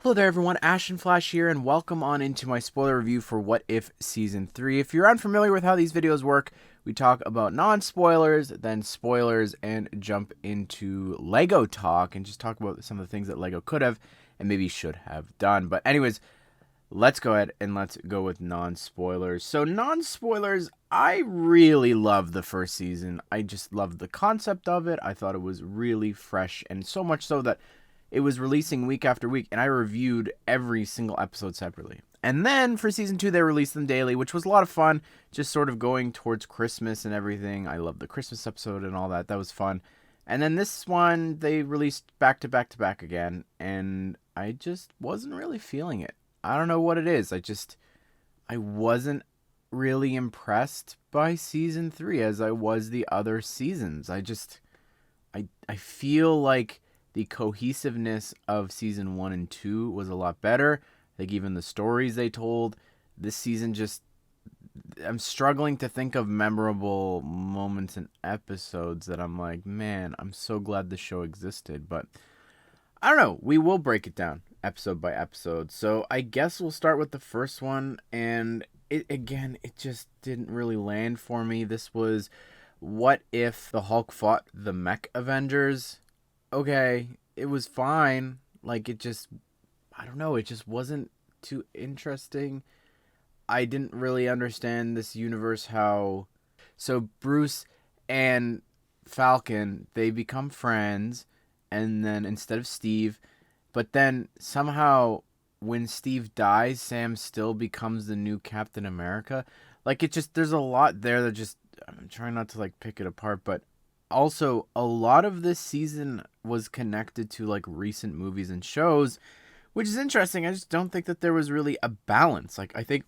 Hello there everyone, Ash and Flash here, and welcome on into my spoiler review for What If Season 3. If you're unfamiliar with how these videos work, we talk about non-spoilers, then spoilers, and jump into LEGO talk, and just talk about some of the things that LEGO could have, and maybe should have done. But anyways, let's go ahead and let's go with non-spoilers. So non-spoilers, I really loved the first season. I just loved the concept of it. I thought it was really fresh, and so much so that it was releasing week after week, and I reviewed every single episode separately. And then for season 2, they released them daily, which was a lot of fun, just sort of going towards Christmas and everything. I love the Christmas episode and all that. That was fun. And then this one, they released back to back to back again, and I just wasn't really feeling it. I don't know what it is. I wasn't really impressed by season 3 as I was the other seasons. I feel like the cohesiveness of season 1 and 2 was a lot better. Like even the stories they told this season, I'm struggling to think of memorable moments and episodes that I'm like, man, I'm so glad the show existed. But I don't know. We will break it down episode by episode. So I guess we'll start with the first one. And it just didn't really land for me. This was, what if the Hulk fought the Mech Avengers? Okay, it was fine. I don't know, it just wasn't too interesting. I didn't really understand this universe so Bruce and Falcon, they become friends, and then instead of Steve, but then somehow when Steve dies, Sam still becomes the new Captain America. There's a lot there that just, I'm trying not to pick it apart, but also a lot of this season was connected to recent movies and shows, which is interesting. I just don't think that there was really a balance. I think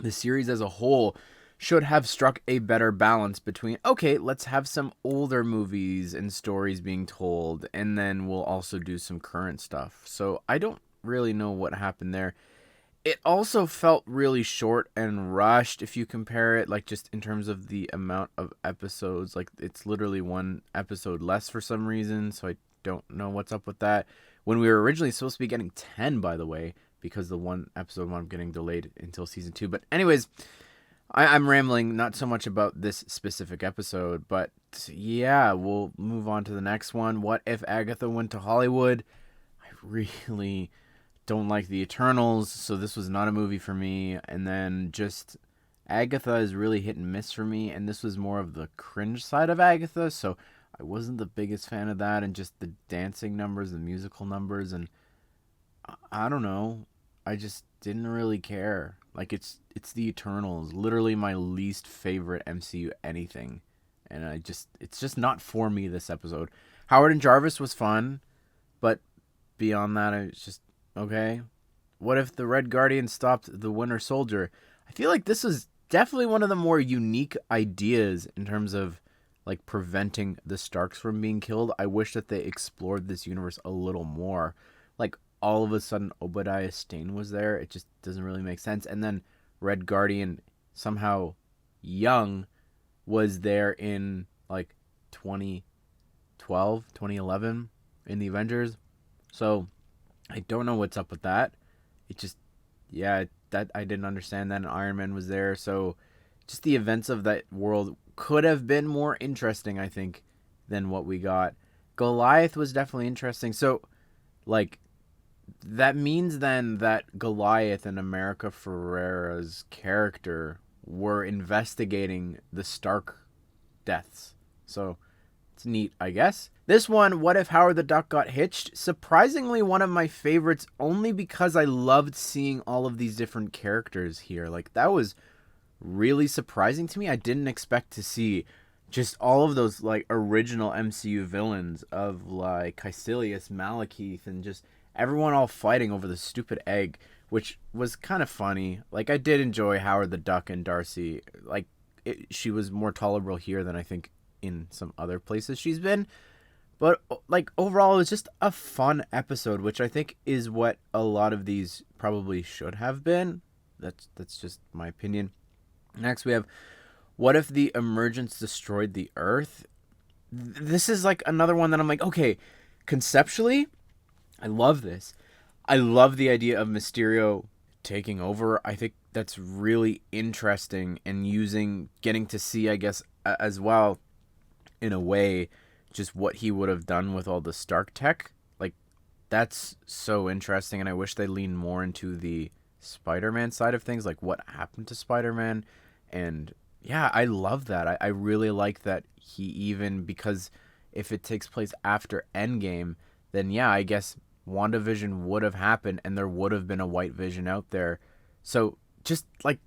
the series as a whole should have struck a better balance between, okay, let's have some older movies and stories being told, and then we'll also do some current stuff. So I don't really know what happened there. It also felt really short and rushed if you compare it, just in terms of the amount of episodes. It's literally one episode less for some reason, so I don't know what's up with that. When we were originally supposed to be getting 10, by the way, because the one episode wound up getting delayed until season 2. But anyways, I'm rambling not so much about this specific episode, but yeah, we'll move on to the next one. What if Agatha went to Hollywood? I really don't like the Eternals, so this was not a movie for me. And then just Agatha is really hit and miss for me, and this was more of the cringe side of Agatha, so I wasn't the biggest fan of that, and just the dancing numbers, the musical numbers, and I don't know, I just didn't really care. It's the Eternals, literally my least favorite MCU anything, and it's just not for me this episode. Howard and Jarvis was fun, but beyond that, it's just okay. What if the Red Guardian stopped the Winter Soldier? I feel like this was definitely one of the more unique ideas in terms of preventing the Starks from being killed. I wish that they explored this universe a little more. All of a sudden Obadiah Stane was there. It just doesn't really make sense. And then Red Guardian, somehow young, was there in 2012, 2011 in the Avengers. So I don't know what's up with that. It just, yeah, that I didn't understand that. And Iron Man was there. So just the events of that world could have been more interesting, I think, than what we got. Goliath was definitely interesting. So, that means then that Goliath and America Ferrera's character were investigating the Stark deaths. So it's neat, I guess. This one, What If Howard the Duck Got Hitched? Surprisingly, one of my favorites, only because I loved seeing all of these different characters here. That was really surprising to me. I didn't expect to see just all of those original MCU villains of Caecilius, Malekith, and just everyone all fighting over the stupid egg, which was kind of funny. I did enjoy Howard the Duck and Darcy. She was more tolerable here than I think in some other places she's been. But overall, it was just a fun episode, which I think is what a lot of these probably should have been. That's just my opinion. Next, we have, what if the Emergence destroyed the Earth? This is another one that I'm okay, conceptually, I love this. I love the idea of Mysterio taking over. I think that's really interesting, and getting to see, I guess, as well, in a way, just what he would have done with all the Stark tech. Like, that's so interesting, and I wish they leaned more into the Spider-Man side of things, like what happened to Spider-Man. And yeah, I love that. I really like that he even, because if it takes place after Endgame, then yeah, I guess WandaVision would have happened and there would have been a White Vision out there. So just like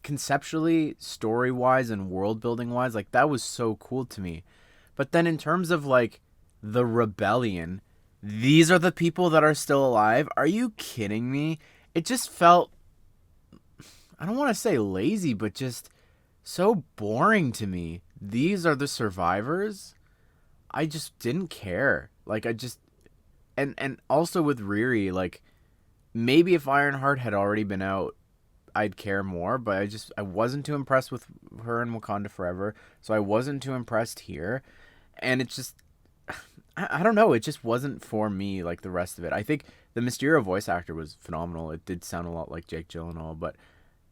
conceptually, story wise, and world building wise, like that was so cool to me. But then in terms of like the rebellion, these are the people that are still alive. Are you kidding me? It just felt, I don't want to say lazy, but just so boring to me. These are the survivors. I just didn't care. Like I just, and also with Riri, like maybe if Ironheart had already been out, I'd care more, but I wasn't too impressed with her in Wakanda Forever, so I wasn't too impressed here. And it's just, I don't know, it just wasn't for me like the rest of it. I think the Mysterio voice actor was phenomenal. It did sound a lot like Jake Gyllenhaal, but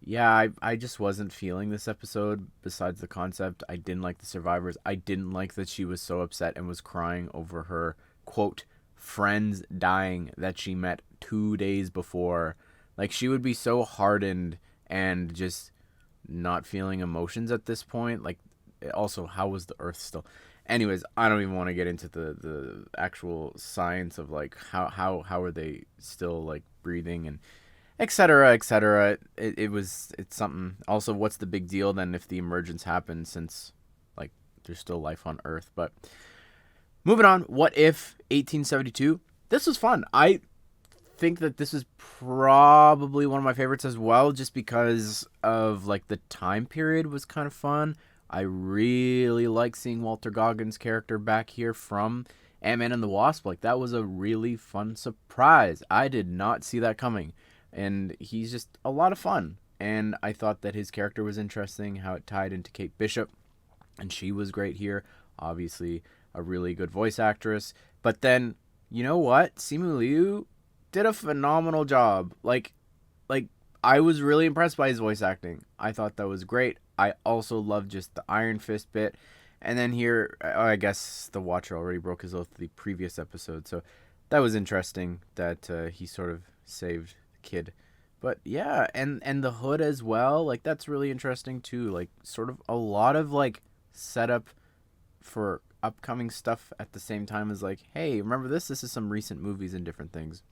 yeah, I just wasn't feeling this episode. Besides the concept, I didn't like the survivors. I didn't like that she was so upset and was crying over her, quote, friends dying that she met 2 days before. Like, she would be so hardened and just not feeling emotions at this point. Like, also, how was the Earth still? Anyways, I don't even want to get into the actual science of like how are they still like breathing and etc. etc. It's something. Also, what's the big deal then if the emergence happens, since like there's still life on Earth? But moving on, what if 1872? This was fun. I think that this is probably one of my favorites as well, just because of like the time period was kind of fun. I really like seeing Walter Goggins' character back here from Ant-Man and the Wasp. Like, that was a really fun surprise. I did not see that coming. And he's just a lot of fun. And I thought that his character was interesting, how it tied into Kate Bishop. And she was great here. Obviously, a really good voice actress. But then, you know what? Simu Liu did a phenomenal job. Like I was really impressed by his voice acting. I thought that was great. I also loved just the Iron Fist bit. And then here, I guess the Watcher already broke his oath the previous episode. So that was interesting that he sort of saved the kid. But yeah, and the Hood as well. Like, that's really interesting too. Like, sort of a lot of like setup for upcoming stuff at the same time as like, hey, remember this? This is some recent movies and different things.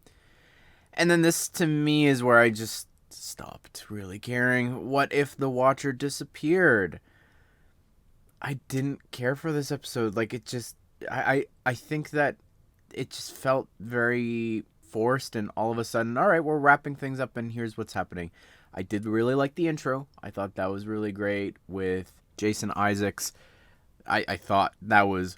And then this to me is where I just stopped really caring. What if the Watcher disappeared? I didn't care for this episode. Like, it just, I think that it just felt very forced, and all of a sudden, all right, we're wrapping things up and here's what's happening. I did really like the intro. I thought that was really great with Jason Isaacs. I thought that was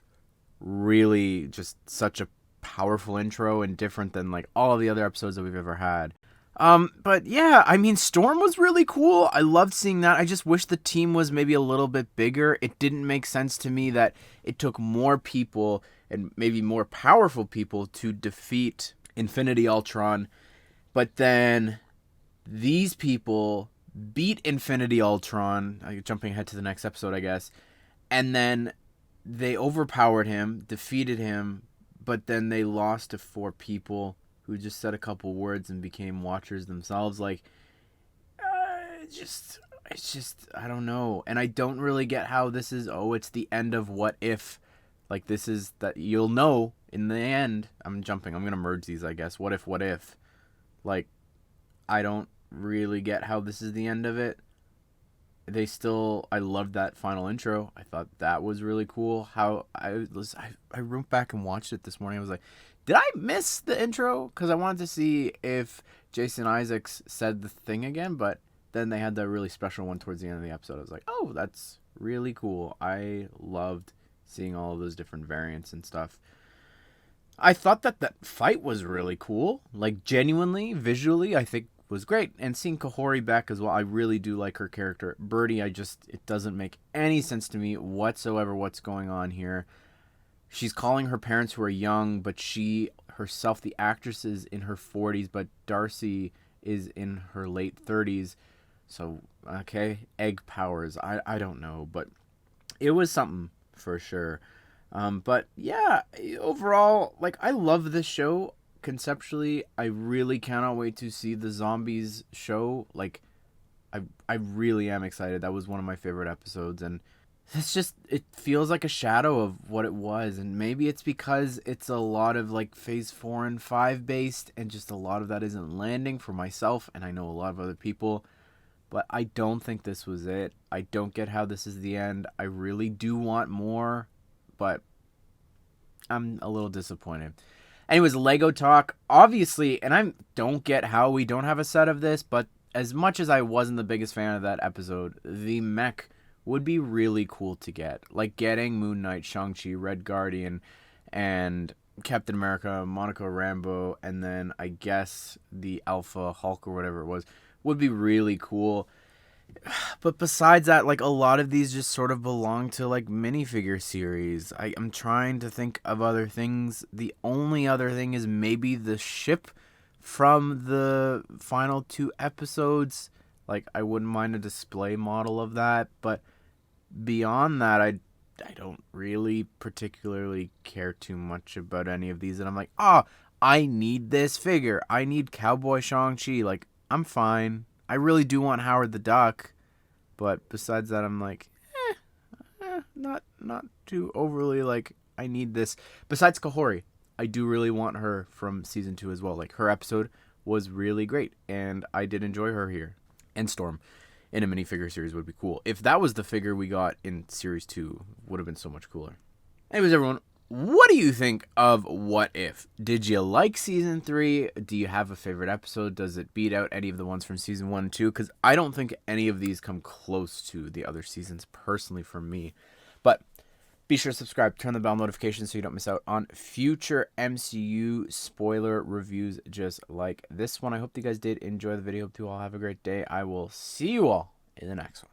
really just such a powerful intro and different than like all of the other episodes that we've ever had. But yeah, I mean, Storm was really cool. I loved seeing that. I just wish the team was maybe a little bit bigger. It didn't make sense to me that it took more people and maybe more powerful people to defeat Infinity Ultron. But then these people beat Infinity Ultron, jumping ahead to the next episode, I guess. And then they overpowered him, defeated him, but then they lost to 4 people who just said a couple words and became Watchers themselves. Like, it's just, I don't know. And I don't really get how this is, it's the end of What If. Like, this is that you'll know in the end. I'm going to merge these, I guess. What if? Like, I don't really get how this is the end of it. I loved that final intro. I thought that was really cool. How I went back and watched it this morning. I was like, did I miss the intro? Because I wanted to see if Jason Isaacs said the thing again, but then they had that really special one towards the end of the episode. I was like, oh, that's really cool. I loved seeing all of those different variants and stuff. I thought that fight was really cool. Like, genuinely, visually, I think was great. And seeing Kahori back as well, I really do like her character. Birdie, it doesn't make any sense to me whatsoever what's going on here. She's calling her parents who are young, but herself. The actress is in her 40s, but Darcy is in her late 30s. So, okay, egg powers. I don't know, but it was something for sure. But yeah, overall, like, I love this show conceptually. I really cannot wait to see the zombies show. Like, I really am excited. That was one of my favorite episodes, and it feels like a shadow of what it was. And maybe it's because it's a lot of like phase 4 and 5 based, and just a lot of that isn't landing for myself, and I know a lot of other people. But I don't think this was it. I don't get how this is the end. I really do want more, but I'm a little disappointed. Anyways, Lego talk. Obviously, and I don't get how we don't have a set of this, but as much as I wasn't the biggest fan of that episode, the Mech would be really cool to get. Like getting Moon Knight, Shang-Chi, Red Guardian, and Captain America, Monica Rambeau, and then I guess the Alpha Hulk or whatever it was, would be really cool. But besides that, like, a lot of these just sort of belong to like minifigure series. I'm trying to think of other things. The only other thing is maybe the ship from the final 2 episodes. Like, I wouldn't mind a display model of that, but beyond that, I don't really particularly care too much about any of these. And I'm like, I need this figure. I need Cowboy Shang-Chi. Like, I'm fine. I really do want Howard the Duck, but besides that, I'm like, not too overly like, I need this. Besides Kahori, I do really want her from season 2 as well. Like, her episode was really great, and I did enjoy her here. And Storm in a minifigure series would be cool. If that was the figure we got in series 2, would have been so much cooler. Anyways, everyone, what do you think of What If? Did you like season 3? Do you have a favorite episode? Does it beat out any of the ones from season 1 and 2? Because I don't think any of these come close to the other seasons, personally, for me. But be sure to subscribe, turn the bell notifications so you don't miss out on future MCU spoiler reviews just like this one. I hope you guys did enjoy the video. Hope you all have a great day. I will see you all in the next one.